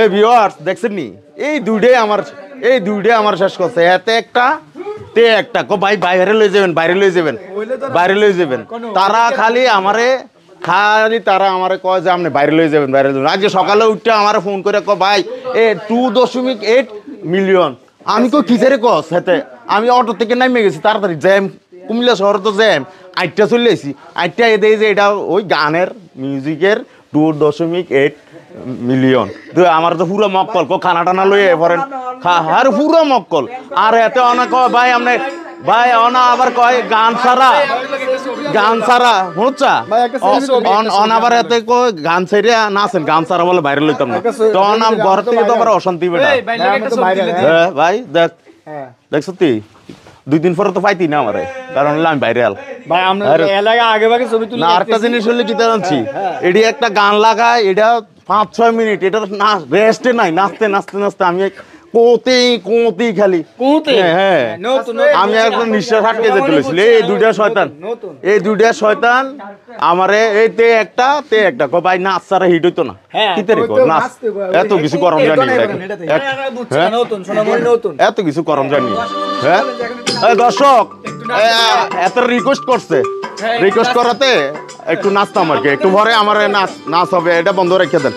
এই ভিউয়ার্স দেখছেন নি এই দুইটাই আমার শেষ করছে এতে একটা তে একটা কো ভাই বাইরে লই যাবেন তারা খালি কয় যে আপনি বাইরে লই যাবেন আজকে সকালে উঠে আমারে ফোন করে কয় ভাই 2.8 মিলিয়ন আমি কই কিসেরে কস হেতে আমি অটো থেকে নামে গেছি তাড়াতাড়ি জ্যাম কুমিল্লা শহরে তো জ্যাম আইটা চলে আইছি আইটা এদেই যে এটা ওই গানের মিউজিকের 2.8 মিলিয়ন তো আমার তো পুরো মক্কল খানা টানা লইয়ে পড়েন আর পুরো মক্কল আর এতে অনেক ভাই আপনি ভাই অনা আবার কয় গান সারা বুঝছা আবার এতে কয় গান ছাইরা নাচেন গান সারা বলে বাইরে লইতাম না তখন ঘর থেকে তো আবার অশান্তি বেটা ভাই দেখ সত্যি 2 দিন পরে তো পাইতি না আমারে কারণ আমি বাইরে ভাই আমরা এলাকা আগে ছবি তুলি না আরেকটা জিনিস হলে কি জানছি এডি একটা গান লাগায় এটা 5-6 মিনিট এটা না রেস্টে নাই নাচতে আমি কোতি খালি হ্যাঁ আমি একদম নিঃশ্বাস আটকে যেতে বলেছিল এই দুইটা শয়তান আমারে এই তে একটা কো ভাই নাচ ছাড়া হিট হইতো না কিতে রে নাচ এত কিছু করম জানি এত কিছু করম জানি হ্যাঁ দর্শক এত রিকোয়েস্ট করছে রিকোয়েস্ট করাতে একটু নাচতাম আর কি একটু পরে আমার নাচ হবে এটা বন্ধ রেখে দেন